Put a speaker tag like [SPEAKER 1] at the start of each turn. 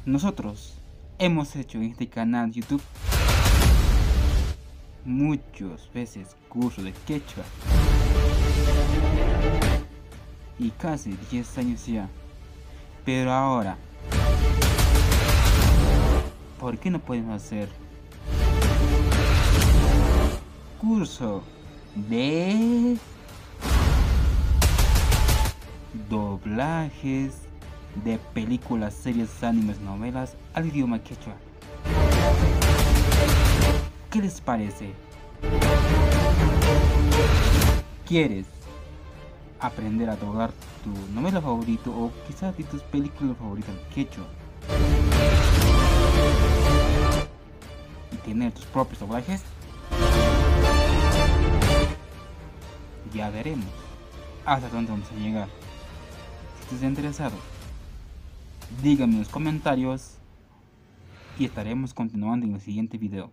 [SPEAKER 1] Nosotros hemos hecho en este canal YouTube muchas veces curso de quechua y casi 10 años ya, pero ahora, ¿por qué no podemos hacer curso de doblajes de películas, series, animes, novelas al idioma quechua? ¿Qué les parece? ¿Quieres aprender a doblar tu novela favorito o quizás de tus películas favoritas en quechua y tener tus propios doblajes? Ya veremos hasta dónde vamos a llegar. Si estás interesado, dígame en los comentarios y estaremos continuando en el siguiente video.